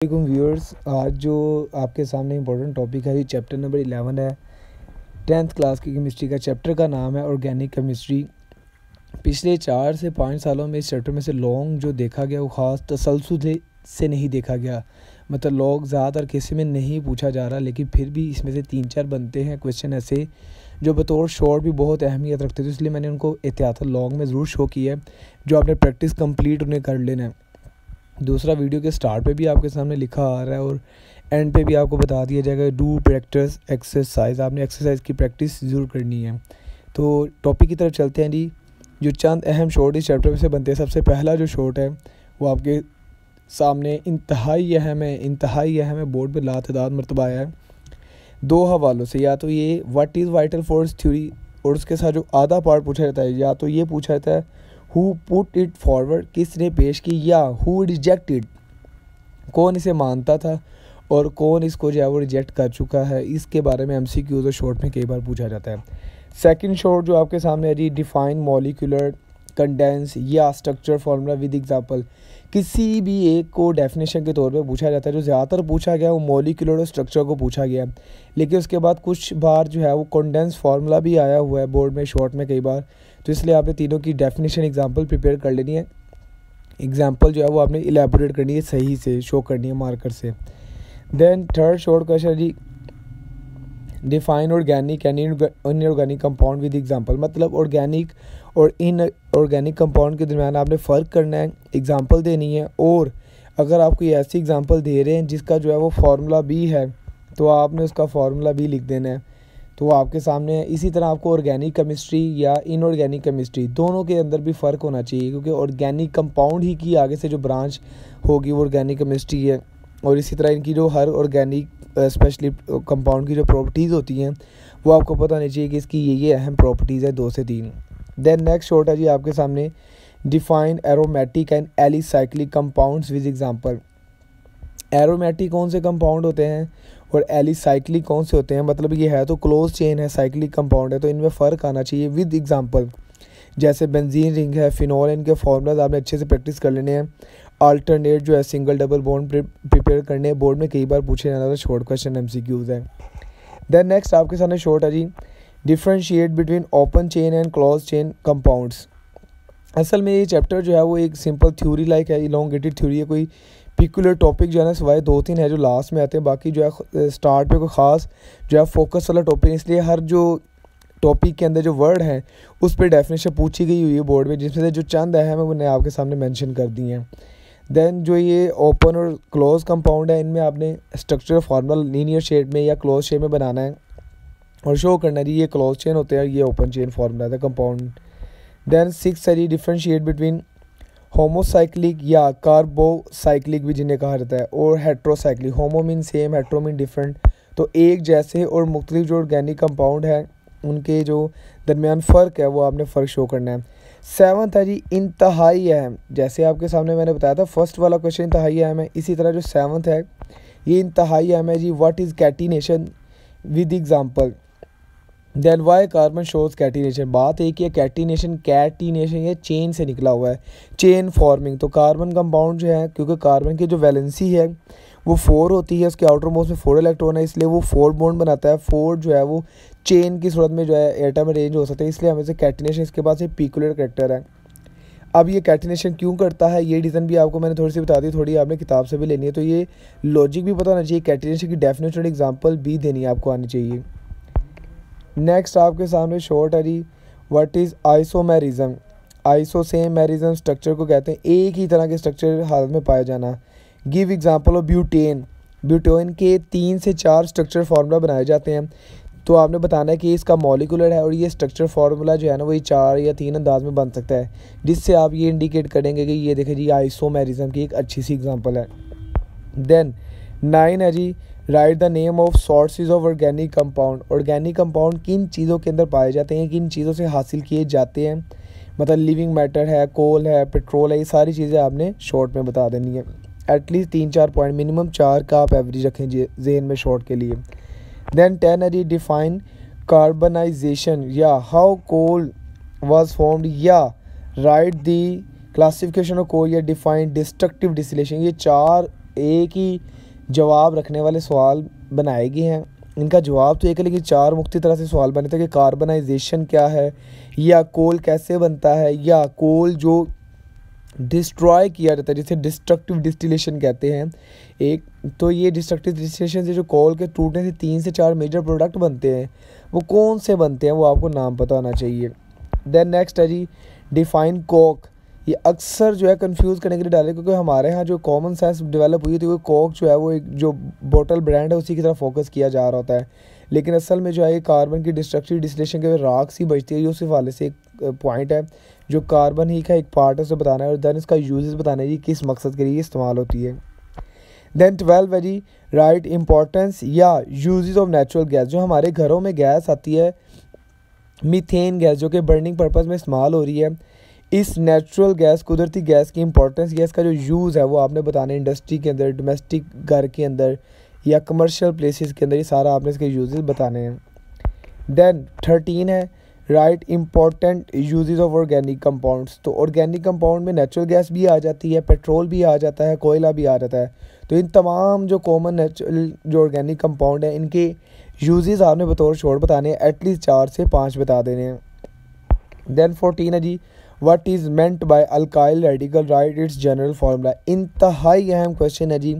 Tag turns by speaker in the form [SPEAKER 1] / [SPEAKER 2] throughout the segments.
[SPEAKER 1] वालेकुम व्यूअर्स। आज जो आपके सामने इम्पोर्टेंट टॉपिक है ये चैप्टर नंबर 11 है 10th क्लास की केमिस्ट्री का। चैप्टर का नाम है ऑर्गेनिक केमिस्ट्री। पिछले 4 से 5 सालों में इस चैप्टर में से लॉन्ग जो देखा गया वो ख़ास तसलसल से नहीं देखा गया, मतलब लॉन्ग ज़्यादातर केसेस में नहीं पूछा जा रहा, लेकिन फिर भी इसमें से 3-4 बनते हैं क्वेश्चन ऐसे जो बतौर शॉर्ट भी बहुत अहमियत रखते थे, इसलिए मैंने उनको एहतियातन लॉन्ग में ज़रूर शो किया है। जो आपने प्रैक्टिस कंप्लीट उन्हें कर लेना है। दूसरा, वीडियो के स्टार्ट पे भी आपके सामने लिखा आ रहा है और एंड पे भी आपको बता दिया जाएगा डू प्रैक्टिस एक्सरसाइज। आपने एक्सरसाइज की प्रैक्टिस ज़रूर करनी है। तो टॉपिक की तरफ चलते हैं जी। जो चंद अहम शॉट इस चैप्टर में से बनते हैं, सबसे पहला जो शॉट है वो आपके सामने इंतहाई अहम है, बोर्ड पर लातदाद मरतबा आया है 2 हवालों से। या तो ये what is vital force theory, और उसके साथ जो आधा पार्ट पूछा जाता है, या तो ये पूछा जाता है हु पुट इट फॉरवर्ड, किसने पेश की, या हु रिजेक्टेड, कौन इसे मानता था और कौन इसको जो है वो रिजेक्ट कर चुका है। इसके बारे में MCQ और शॉर्ट में कई बार पूछा जाता है। सेकंड शॉर्ट जो आपके सामने है जी, डिफाइन मॉलिक्यूलर कंडेंस या स्ट्रक्चर फार्मूला विद एग्जांपल। किसी भी एक को डेफिनेशन के तौर पे पूछा जाता है। जो ज़्यादातर पूछा गया वो मॉलिक्यूलर और स्ट्रक्चर को पूछा गया, लेकिन उसके बाद कुछ बार जो है वो कंडेंस फार्मूला भी आया हुआ है बोर्ड में शॉर्ट में कई बार। तो इसलिए आपने तीनों की डेफिनेशन एग्जांपल प्रिपेयर कर लेनी है। एग्जांपल जो है वो आपने इलेबोरेट करनी है, सही से शो करनी है मार्कर से। देन थर्ड शॉर्ट क्वेश्चन जी, define organic and inorganic compound with example. मतलब ऑर्गेनिक और इनऑर्गेनिक कंपाउंड के दरमियान आपने फ़र्क करना है, एग्जांपल देनी है। और अगर आप कोई ऐसी एग्जांपल दे रहे हैं जिसका जो है वो फार्मूला भी है, तो आपने उसका फार्मूला भी लिख देना है। तो वो आपके सामने है। इसी तरह आपको ऑर्गेनिक केमिस्ट्री या इनऑर्गेनिक केमिस्ट्री दोनों के अंदर भी फ़र्क होना चाहिए, क्योंकि ऑर्गेनिक कंपाउंड ही की आगे से जो ब्रांच होगी वो ऑर्गेनिक केमिस्ट्री है। और इसी तरह इनकी जो हर ऑर्गेनिक स्पेशली कंपाउंड की जो प्रॉपर्टीज़ होती हैं वो आपको पता होनी चाहिए कि इसकी ये अहम प्रॉपर्टीज़ है 2 से 3। देन नेक्स्ट शॉर्ट है जी आपके सामने, define aromatic and alicyclic compounds with example. Aromatic कौन से कंपाउंड होते हैं और एलिसाइक्लिक कौन से होते हैं। मतलब ये है तो क्लोज चेन है, साइक्लिक कंपाउंड है, तो इनमें फ़र्क आना चाहिए विद एग्जांपल। जैसे बेंजीन रिंग है, फिनॉल, इनके फार्मूलाज आपने अच्छे से प्रैक्टिस कर लेने हैं। अल्टरनेट जो है सिंगल डबल बॉन्ड प्रिपेयर करने हैं, बोर्ड में कई बार पूछे जाने वाला शॉर्ट क्वेश्चन MCQs है। देन नेक्स्ट आपके सामने शॉर्ट है जी, differentiate between open chain and close chain compounds. असल में ये चैप्टर जो है वो एक सिंपल थ्योरी लाइक है, इलोंगेटेड थ्योरी है। कोई पिकुलर टॉपिक जो है ना सिवाय 2-3 है जो लास्ट में आते हैं, बाकी जो है स्टार्ट पे कोई ख़ास जो है फोकस वाला टॉपिक। इसलिए हर जो टॉपिक के अंदर जो वर्ड है उस पर डेफिनेशन पूछी गई हुई है बोर्ड में, जिसमें से जो चंद अहम है मैंने आपके सामने मेंशन कर दी हैं। देन जो ये ओपन और क्लोज कंपाउंड है, इनमें आपने स्ट्रक्चर फार्मूला लीनियर शेप में या क्लोज शेप में बनाना है और शो करना है जी ये क्लोज चेन होते हैं, ये ओपन चेन फार्मूला था कंपाउंड। देन 6 है जी, डिफ्रेंशिएट बिटवीन होमोसाइक्लिक या कार्बोसाइक्लिक भी जिन्हें कहा जाता है, और heterocyclic. Homo mean same, hetero mean different. तो एक जैसे और मुख्तलिफ जो ऑर्गेनिक कंपाउंड है उनके जो दरमियान फ़र्क है वो आपने फ़र्क शो करना है। 7th है जी, इंतहाई अहम। जैसे आपके सामने मैंने बताया था फर्स्ट वाला क्वेश्चन इंतहाई अहम है, इसी तरह जो 7th है ये इंतहाई अहम है जी, what is catenation with example. Then why carbon shows catenation. बात एक है कैटिनेशन ये चेन से निकला हुआ है, चेन फॉर्मिंग। तो कार्बन कंपाउंड जो है, क्योंकि कार्बन की जो वैलेंसी है वो 4 होती है, उसके आउटर मोस्ट में 4 इलेक्ट्रॉन है, इसलिए वो 4 बॉन्ड बनाता है। 4 जो है वो चेन की सूरत में जो है एटम में अरेंज हो सकते हैं, इसलिए हमें से कैटिनेशन इसके पास एक पिकुलर कैरेक्टर है। अब ये कैटिनेशन क्यों करता है ये रीज़न भी आपको मैंने थोड़ी सी बता दी, थोड़ी आपने किताब से भी लेनी है। तो ये लॉजिक भी पता होना चाहिए, कैटिनेशन की डेफिनेशन एग्जाम्पल भी देनी है आपको आनी चाहिए। नेक्स्ट आपके सामने शॉर्ट है जी, व्हाट इज़ आइसोमेरिज्म। आइसोसेमेरिज्म स्ट्रक्चर को कहते हैं एक ही तरह के स्ट्रक्चर हालत में पाया जाना। Give example of butane. Butane के 3 से 4 स्ट्रक्चर फार्मूला बनाए जाते हैं, तो आपने बताना है कि इसका मॉलिक्यूलर है और ये स्ट्रक्चर फार्मूला जो है ना वही 4 या 3 अंदाज में बन सकता है, जिससे आप ये इंडिकेट करेंगे कि ये देखें जी आइसोमेरिज्म की एक अच्छी सी एग्जांपल है। देन 9 है जी, write the name of sources of organic compound. Organic compound किन चीज़ों के अंदर पाए जाते हैं, किन चीज़ों से हासिल किए जाते हैं। मतलब लिविंग मैटर है, कोल है, पेट्रोल है, ये सारी चीज़ें आपने शॉर्ट में बता देनी है। एटलीस्ट 3-4 पॉइंट, मिनिमम 4 का आप एवरेज रखें जहन में शॉर्ट के लिए। देन 10 है जी, डिफाइन कार्बनाइजेशन या हाउ कोल वाज फॉर्म्ड, या write the classification of coal, या डिफाइन डिस्ट्रक्टिव डिस्टिलेशन। ये 4 एक ही जवाब रखने वाले सवाल बनाए गए हैं। इनका जवाब तो एक है, लेकिन 4 मुख्तलिफ तरह से सवाल बने थे कि कार्बनाइजेशन क्या है, या कोल कैसे बनता है, या कोल जो डिस्ट्रॉय किया जाता है जिसे डिस्ट्रक्टिव डिस्टिलेशन कहते हैं। एक तो ये डिस्ट्रक्टिव डिस्टिलेशन से जो कोल के टूटने से 3 से 4 मेजर प्रोडक्ट बनते हैं, वो कौन से बनते हैं वो आपको नाम पता होना चाहिए। देन नेक्स्ट है जी डिफाइन कोक। ये अक्सर जो है कंफ्यूज करने के लिए डाले, क्योंकि हमारे यहाँ जो कॉमन सेंस डेवलप हुई थी वो कोक जो है वो एक जो बोतल ब्रांड है उसी की तरफ फोकस किया जा रहा होता है, लेकिन असल में जो है ये कार्बन की डिस्ट्रक्टिव डिस्टिलेशन के राख सी बचती है। ये उस हवाले से एक पॉइंट है जो कार्बन ही का एक पार्ट है, उसे बताना है, और देन इसका यूजेस बताना है जी किस मकसद के लिए इस्तेमाल होती है। देन 12 है जी राइट इंपॉर्टेंस या यूजेस ऑफ नेचुरल गैस। जो हमारे घरों में गैस आती है मीथेन गैस, जो कि बर्निंग पर्पस में इस्तेमाल हो रही है, इस नेचुरल गैस कुदरती गैस की इंपॉर्टेंस या इसका जो यूज़ है वो आपने बताना है इंडस्ट्री के अंदर, डोमेस्टिक घर के अंदर या कमर्शियल प्लेसेस के अंदर, ये सारा आपने इसके यूजेस बताने हैं। देन 13 है right important uses of organic compounds. तो ऑर्गेनिक कंपाउंड में नेचुरल गैस भी आ जाती है, पेट्रोल भी आ जाता है, कोयला भी आ जाता है। तो इन तमाम जो कॉमन नेचुरल जो ऑर्गेनिक कंपाउंड है इनके यूजेस आपने बतौर शॉर्ट बताने हैं, एटलीस्ट 4 से 5 बता देने हैं। देन 14 है जी what is meant by alkyl radical, write its general formula. इंतहाई अहम क्वेश्चन है जी,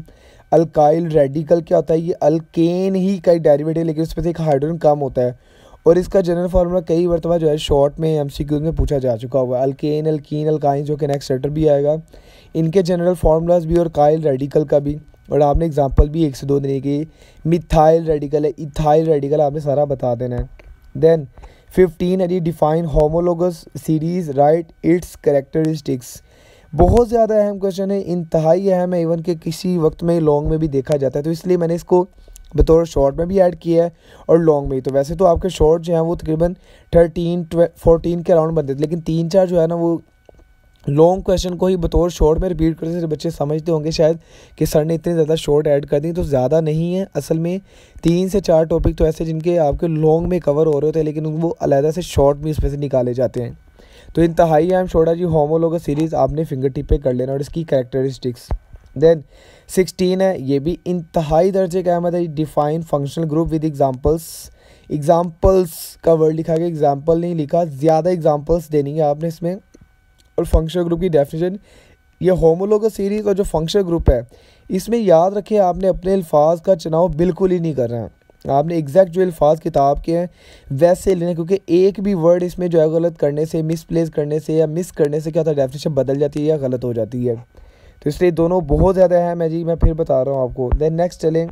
[SPEAKER 1] अल्काइल रेडिकल क्या होता है? ये अल्केन ही का एक डेरिवेटिव, लेकिन उसमें से एक हाइड्रोजन कम होता है, और इसका जनरल फार्मूला कई मरतबा जो है शॉर्ट में एमसीक्यूज में पूछा जा चुका हुआ है। अल्केन, अल्कीन, अल्काइन, जो कि नेक्स्ट चैप्टर भी आएगा, इनके जनरल फार्मूलाज भी और काइल रेडिकल का भी, और आपने एग्जांपल भी 1 से 2 देने की। मिथाइल रेडिकल है, इथाइल रेडिकल, आपने सारा बता देना है। देन 15 है जी define homologous series, write its characteristics. बहुत ज़्यादा अहम क्वेश्चन है, इंतहाई अहम है, इवन के किसी वक्त में लॉन्ग में भी देखा जाता है, तो इसलिए मैंने इसको बतौर शॉर्ट में भी ऐड किया है और लॉन्ग में ही। तो वैसे तो आपके शॉर्ट जो हैं वो तकरीबन 13-14 के अराउंड बनते थे, लेकिन 3-4 जो है ना वो लॉन्ग क्वेश्चन को ही बतौर शॉर्ट में रिपीट करते थे। बच्चे समझते होंगे शायद कि सर ने इतने ज़्यादा शॉर्ट ऐड कर दी, तो ज़्यादा नहीं है, असल में 3 से 4 टॉपिक तो ऐसे जिनके आपके लॉन्ग में कवर हो रहे होते हैं, लेकिन वो अलहदा से शॉर्ट में इसमें से निकाले जाते हैं। तो इंतहाई अहम शॉर्ट है जी होमोलोगस सीरीज़, आपने फिंगर टिप पे कर लेना और इसकी कैरेक्टरिस्टिक्स। देन 16 है, ये भी इंतहाई दर्जे का अहमद है, define functional group with examples. Examples का वर्ड लिखा गया, एग्जांपल नहीं लिखा, ज़्यादा एग्जांपल्स देनी है आपने इसमें। और फंक्शनल ग्रुप की डेफिनेशन, ये होमोलोगस सीरीज़ और जो फंक्शनल ग्रुप है इसमें याद रखें आपने अपने अल्फाज का चुनाव बिल्कुल ही नहीं करना है, आपने एग्जैक्ट जो अल्फाज किताब के हैं वैसे लेने, क्योंकि एक भी वर्ड इसमें जो है गलत करने से, मिसप्लेस करने से या मिस करने से क्या होता है, डेफिनेशन बदल जाती है या गलत हो जाती है। तो इसलिए दोनों बहुत ज़्यादा अहम है जी, मैं फिर बता रहा हूँ आपको। देन नेक्स्ट चलें,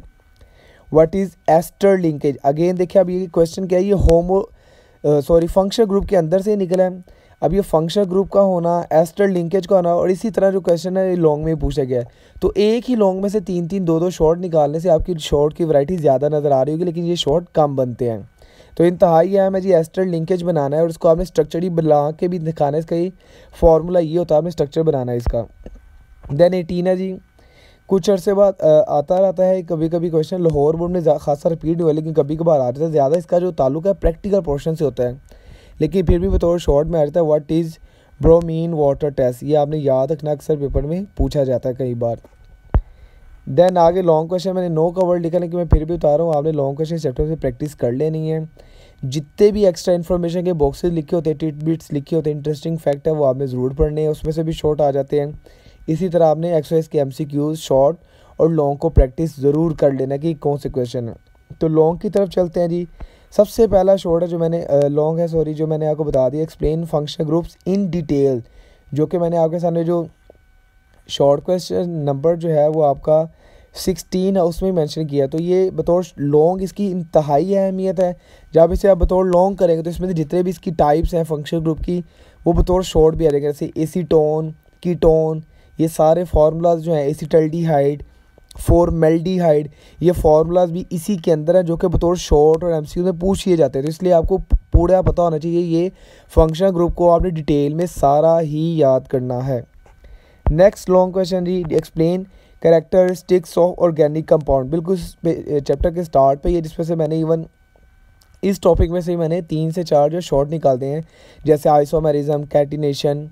[SPEAKER 1] what is ester linkage. Again देखिए अब ये क्वेश्चन क्या है, ये फंक्शनल ग्रुप के अंदर से निकला है। अब ये फंक्शनल ग्रुप का होना, एस्टर लिंकेज का होना, और इसी तरह जो क्वेश्चन है ये लॉन्ग में पूछा गया है। तो एक ही लॉन्ग में से 3-3, 2-2 शॉर्ट निकालने से आपकी शॉर्ट की वैरायटी ज़्यादा नज़र आ रही होगी, लेकिन ये शॉर्ट कम बनते हैं। तो इंतहाई अहम है जी एस्टर लिंकेज बनाना है, और इसको आपने स्ट्रक्चर ही बना के भी दिखाना है। इसका ही फार्मूला ये होता है, आपने स्ट्रक्चर बनाना है इसका। देन 18 है जी, कुछ अर्से बाद आता रहता है कभी कभी क्वेश्चन, लाहौर बोर्ड में खासा रिपीट हुआ, लेकिन कभी कभार आ जाता है। ज़्यादा इसका जो ताल्लुक है प्रैक्टिकल पोर्शन से होता है, लेकिन फिर भी बतौर शॉर्ट में आ जाता है। What is bromine water test, ये आपने याद रखना, अक्सर पेपर में पूछा जाता है कई बार। देन आगे लॉन्ग क्वेश्चन, मैंने नो का वर्ड लिखा, लेकिन मैं फिर भी बता रहा हूँ आपने लॉन्ग क्वेश्चन चैप्टर से प्रैक्टिस कर लेनी है। जितने भी एक्स्ट्रा इन्फॉर्मेशन के बॉक्सेस लिखे होते हैं, टिटबिट्स लिखे होते हैं, इंटरेस्टिंग फैक्ट है, वो आपने ज़रूर पढ़ने हैं, उसमें से भी शॉर्ट आ जाते हैं। इसी तरह आपने एक्सरसाइज के MCQs शॉर्ट और लॉन्ग को प्रैक्टिस ज़रूर कर लेना कि कौन से क्वेश्चन है। तो लॉन्ग की तरफ चलते हैं जी। सबसे पहला शॉर्ट है जो मैंने लॉन्ग है सॉरी जो मैंने आपको बता दिया, explain functional groups in detail, जो कि मैंने आपके सामने जो शॉर्ट क्वेश्चन नंबर जो है वो आपका 16 है उसमें मेंशन किया। तो ये बतौर लॉन्ग इसकी इंतहाई अहमियत है। जब इसे आप बतौर लॉन्ग करेंगे तो इसमें जितने भी इसकी टाइप्स हैं फंक्शनल ग्रुप की, वो बतौर शॉर्ट भी आ जाएगा, जैसे एसीटोन, कीटोन, ये सारे फार्मूलाज जो हैं, एसिटल्डिहाइड, फॉर्मेल्डिहाइड, ये फार्मूलाज भी इसी के अंदर है, जो कि बतौर शॉर्ट और MCQ में पूछ लिए जाते हैं। तो इसलिए आपको पूरा पता होना चाहिए, ये फंक्शनल ग्रुप को आपने डिटेल में सारा ही याद करना है। नेक्स्ट लॉन्ग क्वेश्चन जी, explain characteristics of organic compound. बिल्कुल चैप्टर के स्टार्ट पे ये, जिसमें से मैंने इवन इस टॉपिक में से ही मैंने 3 से 4 जो शॉर्ट निकालते हैं, जैसे आइसोमेरिज्म, कैटिनेशन,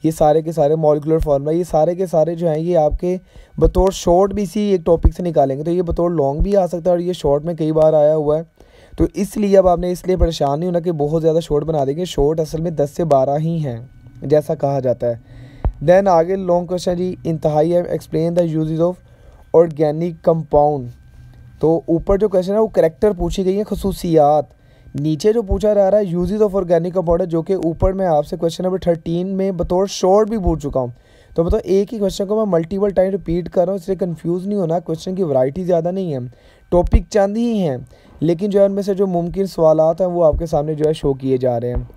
[SPEAKER 1] ये सारे के सारे मॉलिक्यूलर फार्मूला, ये सारे के सारे जो हैं ये आपके बतौर शॉर्ट भी इसी एक टॉपिक से निकालेंगे, तो ये बतौर लॉन्ग भी आ सकता है और ये शॉर्ट में कई बार आया हुआ है। तो इसलिए अब आपने इसलिए परेशान नहीं होना कि बहुत ज़्यादा शॉर्ट बना देंगे, शॉर्ट असल में 10 से 12 ही हैं जैसा कहा जाता है। देन आगे लॉन्ग क्वेश्चन जी, इंतहाई है, explain the uses of organic compound. तो ऊपर जो क्वेश्चन है वो करैक्टर पूछी गई है, खसूसियात। नीचे जो पूछा जा रहा है यूजेस ऑफ ऑर्गेनिक कंपाउंड, जो कि ऊपर मैं आपसे क्वेश्चन नंबर 13 में बतौर शॉर्ट भी पूछ चुका हूँ। तो मतलब एक ही क्वेश्चन को मैं मल्टीपल टाइम रिपीट कर रहा हूँ, इसलिए कंफ्यूज नहीं होना। क्वेश्चन की वैरायटी ज़्यादा नहीं है, टॉपिक चंद ही हैं, लेकिन जो है उनमें से जो मुमकिन सवालात हैं वो आपके सामने जो है शो किए जा रहे हैं।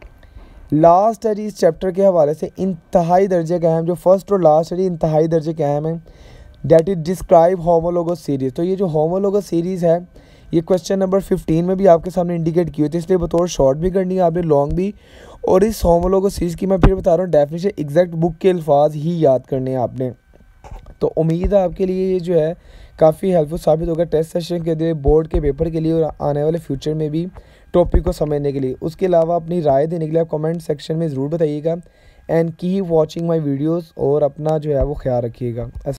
[SPEAKER 1] लास्ट है जी इस चैप्टर के हवाले से इंतहाई दर्जे का अहम, जो फर्स्ट और लास्ट है जी इंतहाई दर्जे का अहम है, that is describe homologous series. तो ये जो होमोलोगस सीरीज़ है ये क्वेश्चन नंबर 15 में भी आपके सामने इंडिकेट की होती है, इसलिए बतौर शॉर्ट भी करनी है आपने, लॉन्ग भी। और इस होमोलोगस सीरीज़ की मैं फिर बता रहा हूँ डेफिनेशन, एग्जैक्ट बुक के अल्फाज ही याद करने हैं आपने। तो उम्मीद है आपके लिए ये जो है काफ़ी हेल्पफुल साबित होगा टेस्ट सेशन के लिए, बोर्ड के पेपर के लिए और आने वाले फ्यूचर में भी टॉपिक को समझने के लिए। उसके अलावा अपनी राय देने के लिए आप कमेंट सेक्शन में ज़रूर बताइएगा। And keep watching my videos और अपना जो है वो ख्याल रखिएगा।